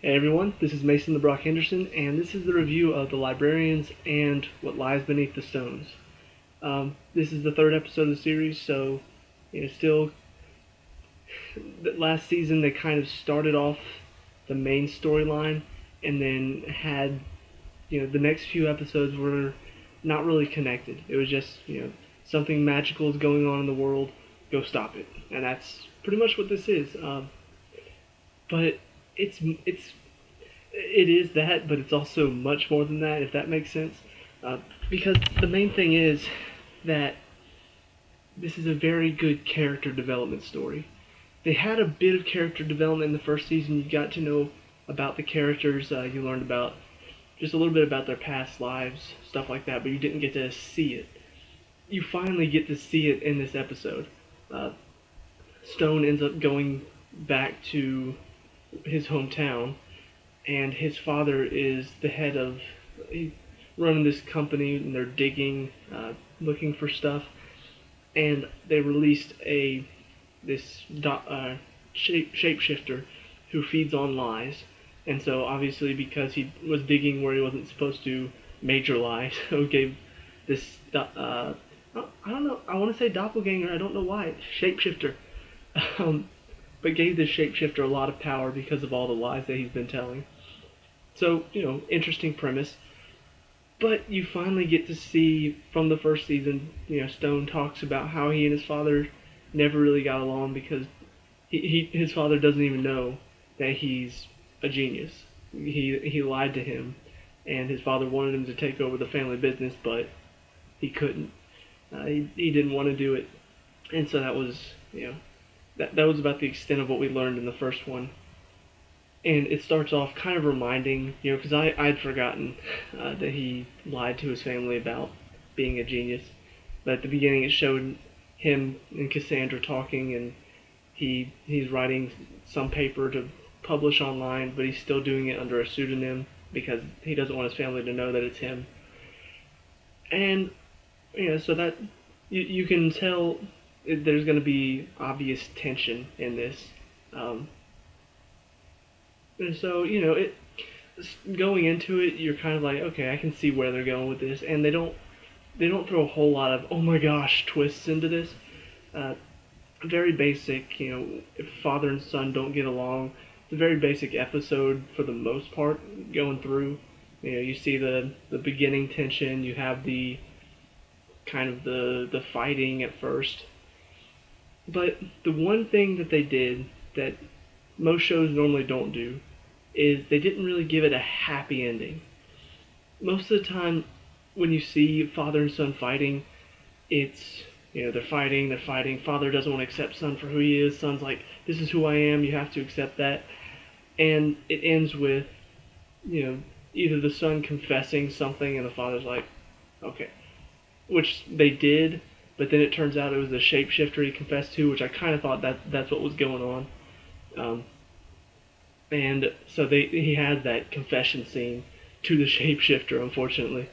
Hey everyone, this is Mason the Brock Henderson, and this is the review of The Librarians and What Lies Beneath the Stones. This is the third episode of the series, so still last season they kind of started off the main storyline, and then had the next few episodes were not really connected. It was just something magical is going on in the world, go stop it, and that's pretty much what this is. But it's it is that, but it's also much more than that, if that makes sense. Because the main thing is that this is a very good character development story. They had a bit of character development in the first season. You got to know about the characters. You learned about just a little bit about their past lives, stuff like that, but you didn't get to see it. You finally get to see it in this episode. Uh, Stone ends up going back to his hometown, and his father is the head of running this company, and they're digging, looking for stuff, and they released this shapeshifter who feeds on lies, and so obviously because he was digging where he wasn't supposed to, major lies, so gave this I don't know, I want to say doppelganger, I don't know why, shapeshifter, um, but gave this shapeshifter a lot of power because of all the lies that he's been telling. So, interesting premise. But you finally get to see from the first season, Stone talks about how he and his father never really got along because his father doesn't even know that he's a genius. He lied to him, and his father wanted him to take over the family business, but he couldn't. He didn't want to do it, and so that was that was about the extent of what we learned in the first one. And it starts off kind of reminding, because I'd forgotten that he lied to his family about being a genius. But at the beginning, it showed him and Cassandra talking, and he's writing some paper to publish online, but he's still doing it under a pseudonym because he doesn't want his family to know that it's him. And so that you can tell there's going to be obvious tension in this. And so, going into it, you're kind of like, okay, I can see where they're going with this, and they don't throw a whole lot of oh my gosh twists into this. Uh, Very basic, if father and son don't get along, it's a very basic episode for the most part going through. You see the beginning tension, you have the kind of the fighting at first, but the one thing that they did that most shows normally don't do is they didn't really give it a happy ending. Most of the time, when you see father and son fighting, it's they're fighting. Father doesn't want to accept son for who he is. Son's like, this is who I am. You have to accept that. And it ends with either the son confessing something and the father's like, okay, which they did, but then it turns out it was the shapeshifter he confessed to, which I kind of thought that's what was going on. And so he has that confession scene to the shapeshifter, unfortunately.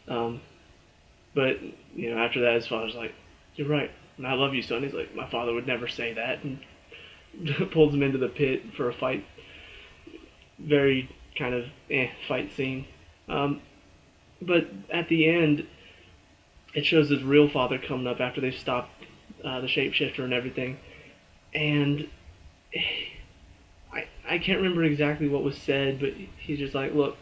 But after that, his father's like, "You're right, and I love you, son." He's like, "My father would never say that," and pulls him into the pit for a fight. Very kind of fight scene. But at the end, it shows his real father coming up after they've stopped the shapeshifter and everything, and I can't remember exactly what was said, but he's just like, look,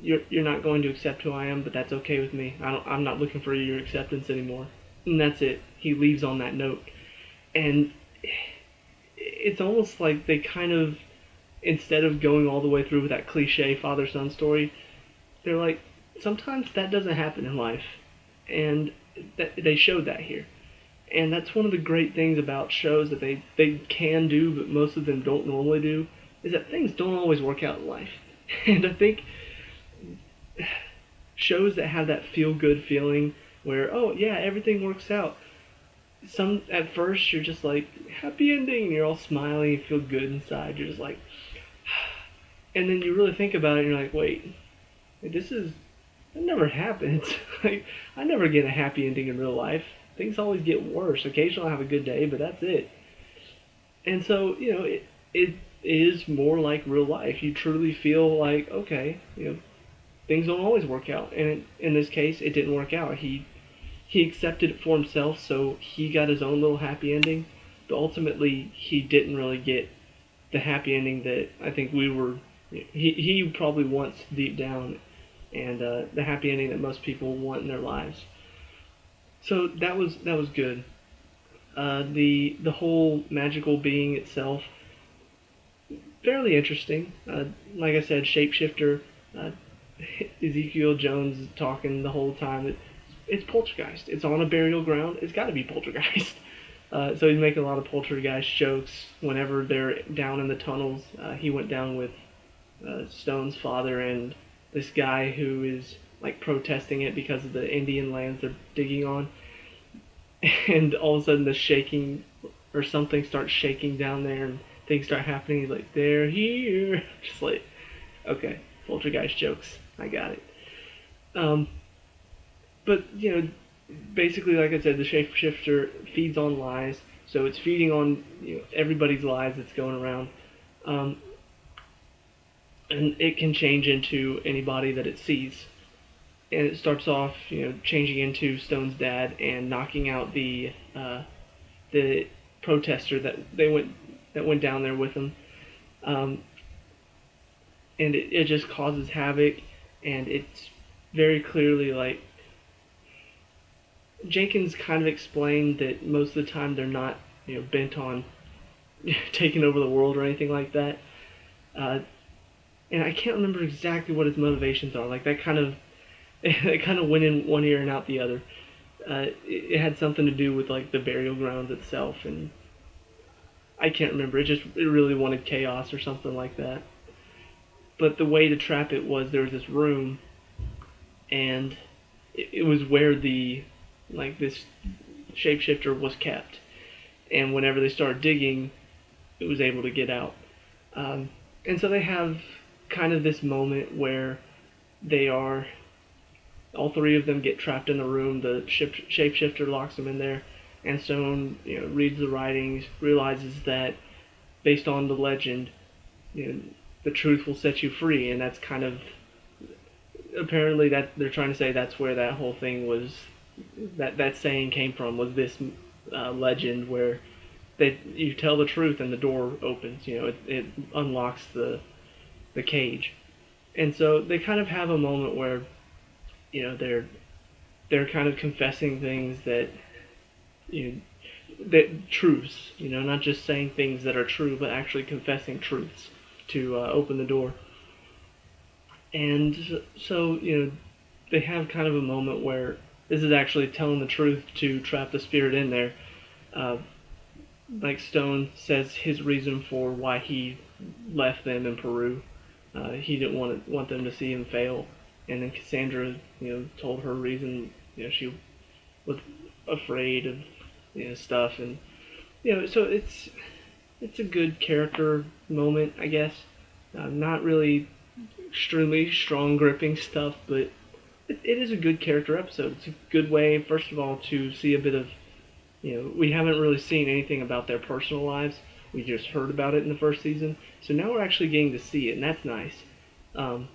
you're not going to accept who I am, but that's okay with me. I'm not looking for your acceptance anymore, and that's it. He leaves on that note, and it's almost like they kind of, instead of going all the way through with that cliche father-son story, they're like, sometimes that doesn't happen in life, and they showed that here. And that's one of the great things about shows that they can do, but most of them don't normally do, is that things don't always work out in life. And I think shows that have that feel-good feeling where, oh yeah, everything works out. Some at first you're just like, happy ending, and you're all smiling, you feel good inside. You're just like, and then you really think about it, and you're like, wait, that never happens. Like, I never get a happy ending in real life. Things always get worse. Occasionally I have a good day, but that's it. And so, it is more like real life. You truly feel like, okay, things don't always work out, and in this case, it didn't work out. He accepted it for himself, so he got his own little happy ending. But ultimately, he didn't really get the happy ending that I think we were. He probably wants deep down, and the happy ending that most people want in their lives. So that was good. The whole magical being itself, fairly interesting. Like I said, shapeshifter. Uh, Ezekiel Jones is talking the whole time. It's poltergeist. It's on a burial ground. It's got to be poltergeist. So he's making a lot of poltergeist jokes whenever they're down in the tunnels. He went down with Stone's father and this guy who is like protesting it because of the Indian lands they're digging on. And all of a sudden the shaking or something starts shaking down there and things start happening. He's like, they're here. Just like, okay, poltergeist jokes. I got it. Um, but basically, like I said, the shapeshifter feeds on lies, so it's feeding on everybody's lies that's going around, um, and it can change into anybody that it sees. And it starts off, changing into Stone's dad and knocking out the protester that went down there with him, um, and it just causes havoc, and it's very clearly like Jenkins kind of explained that most of the time they're not, bent on taking over the world or anything like that. Uh, and I can't remember exactly what his motivations are. Like that kind of, it kind of went in one ear and out the other. It had something to do with like the burial grounds itself, and I can't remember. It really wanted chaos or something like that. But the way to trap it was there was this room, and it was where this shapeshifter was kept, and whenever they started digging, it was able to get out. And so they have kind of this moment where they are, all three of them get trapped in the room. The shapeshifter locks them in there, and Stone, reads the writings, realizes that based on the legend, you know, the truth will set you free, and that's kind of apparently that they're trying to say that's where that whole thing was. That saying came from was this legend where you tell the truth and the door opens. It unlocks the cage, and so they kind of have a moment where they're kind of confessing things that you know, that truths. Not just saying things that are true, but actually confessing truths to open the door. And so they have kind of a moment where this is actually telling the truth to trap the spirit in there. Uh, like Stone says his reason for why he left them in Peru. He didn't want them to see him fail, and then Cassandra, told her reason. She was afraid of stuff, and so it's a good character moment, I guess. Not really extremely strong gripping stuff, but it is a good character episode. It's a good way, first of all, to see a bit of we haven't really seen anything about their personal lives. We just heard about it in the first season, so now we're actually getting to see it, and that's nice. Um,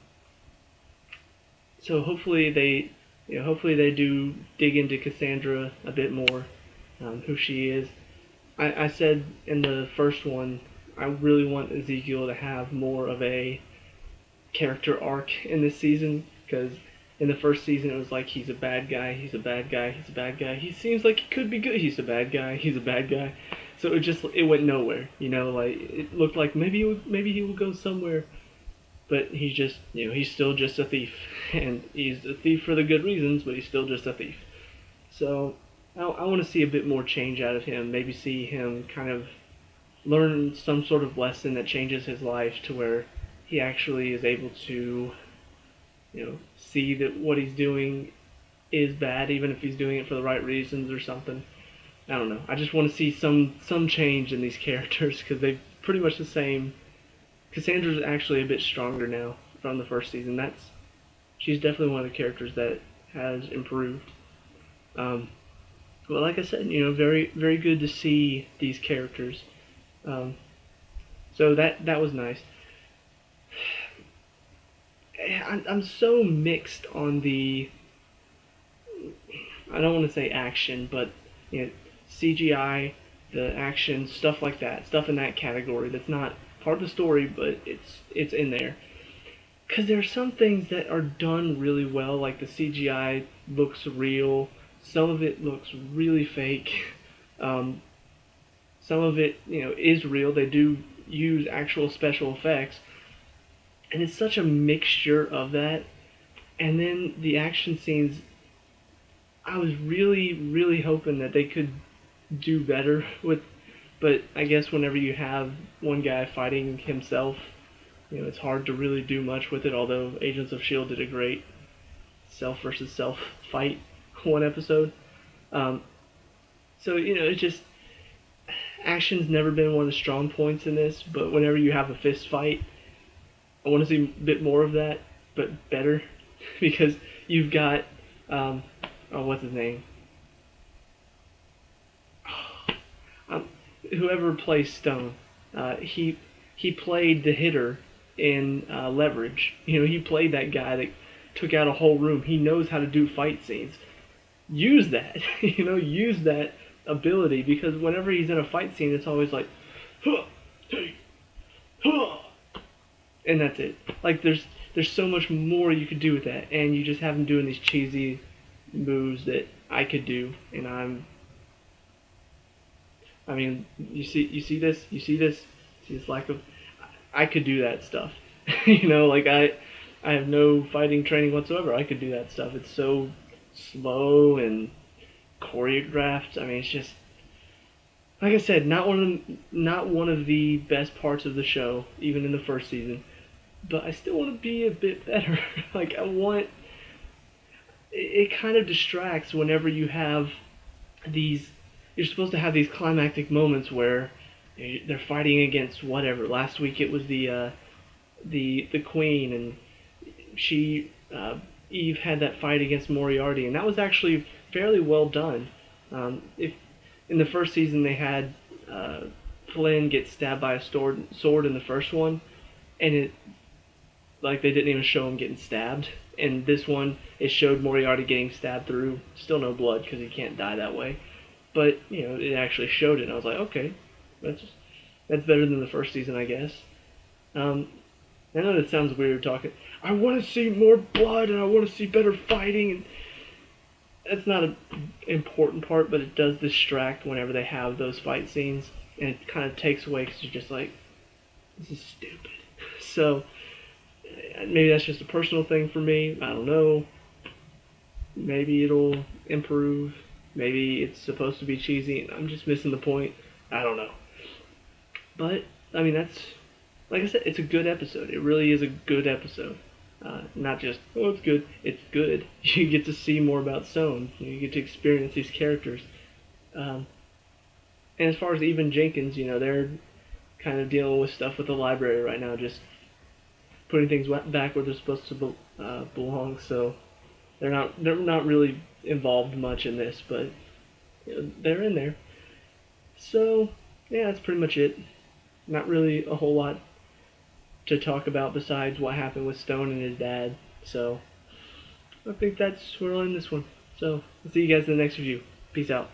so hopefully they do dig into Cassandra a bit more, who she is. I said in the first one, I really want Ezekiel to have more of a character arc in this season, because in the first season it was like he's a bad guy, he's a bad guy, he's a bad guy. He seems like he could be good. He's a bad guy. He's a bad guy. So it went nowhere. Like it looked like maybe he would go somewhere, but he's just he's still just a thief, and he's a thief for the good reasons, but he's still just a thief. So I want to see a bit more change out of him. Maybe see him kind of learn some sort of lesson that changes his life to where he actually is able to see that what he's doing is bad, even if he's doing it for the right reasons or something. I don't know. I just want to see some change in these characters, because they're pretty much the same. Cassandra's actually a bit stronger now from the first season. She's definitely one of the characters that has improved. But like I said, very very good to see these characters. Um, So that was nice. I'm so mixed on the, I don't want to say action, but you know, CGI, the action, stuff like that, stuff in that category that's not part of the story, but it's in there. Because there are some things that are done really well, like the CGI looks real, some of it looks really fake, um, some of it is real. They do use actual special effects, and it's such a mixture of that. And then the action scenes, I was really, really hoping that they could do better with. But I guess whenever you have one guy fighting himself, it's hard to really do much with it. Although Agents of Shield did a great self versus self fight one episode. Um, so it's just action's never been one of the strong points in this. But whenever you have a fist fight, I want to see a bit more of that, but better, because you've got what's his name? Um, Whoever plays Stone, he played the hitter in Leverage. He played that guy that took out a whole room. He knows how to do fight scenes. Use that, use that ability, because whenever he's in a fight scene, it's always like, huh, hey, huh, and that's it. Like there's so much more you could do with that, and you just have him doing these cheesy moves that I could do, and I mean, you see this lack of. I could do that stuff, like I have no fighting training whatsoever. I could do that stuff. It's so slow and choreographed. I mean, it's just like I said, not one of the best parts of the show, even in the first season. But I still want to be a bit better. Like I want. It kind of distracts whenever you have these. You're supposed to have these climactic moments where they're fighting against whatever. Last week it was the queen, and she Eve had that fight against Moriarty, and that was actually fairly well done. If in the first season they had Flynn get stabbed by a sword in the first one, and it like they didn't even show him getting stabbed. And this one, it showed Moriarty getting stabbed through. Still no blood because he can't die that way. But it actually showed it. And I was like, okay, that's better than the first season, I guess. I know that sounds weird talking. I want to see more blood and I want to see better fighting. And that's not an important part, but it does distract whenever they have those fight scenes, and it kind of takes away because you're just like, this is stupid. So maybe that's just a personal thing for me. I don't know. Maybe it'll improve. Maybe it's supposed to be cheesy and I'm just missing the point. I don't know. But, I mean, that's, like I said, it's a good episode. It really is a good episode. Not just, oh, it's good. It's good. You get to see more about Stone. You get to experience these characters. And as far as even Jenkins, they're kind of dealing with stuff with the library right now, just putting things back where they're supposed to belong. So they're not really involved much in this, but they're in there. So yeah, that's pretty much it. Not really a whole lot to talk about besides what happened with Stone and his dad. So I think that's where I'll end this one. So I'll see you guys in the next review. Peace out.